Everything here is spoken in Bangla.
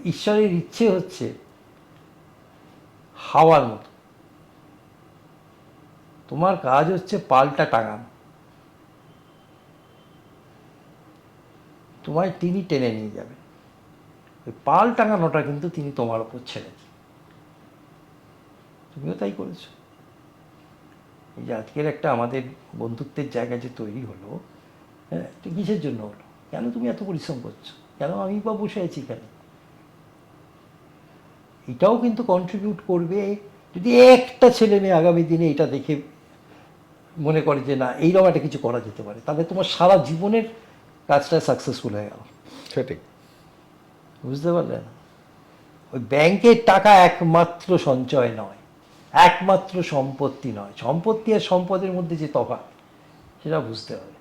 ঈশ্বরের ইচ্ছে হচ্ছে হাওয়ার মতো, তোমার কাজ হচ্ছে পালটা টাঙানো, তোমায় তিনি টেনে নিয়ে যাবেন। ওই পাল টাঙানোটা কিন্তু তিনি তোমার ওপর ছেড়েছেন, তুমিও তাই করেছো। এই যে আজকের একটা আমাদের বন্ধুত্বের জায়গা যে তৈরি হলো, হ্যাঁ, এটা কিসের জন্য হলো? কেন তুমি এত পরিশ্রম করছো? কেন আমি বা বসে আছি এখানে? এটাও কিন্তু কন্ট্রিবিউট করবে যদি একটা ছেলে মেয়ে আগামী দিনে এটা দেখে মনে করে যে না এইরকম একটা কিছু করা যেতে পারে, তাহলে তোমার সারা জীবনের কাজটা সাকসেসফুল হয়ে গেল। সেটাই। বুঝতে পারলে না? ওই ব্যাংকের টাকা একমাত্র সঞ্চয় নয়, একমাত্র সম্পত্তি নয়। সম্পত্তি আর সম্পদের মধ্যে যে তফাৎ, সেটা বুঝতে হবে।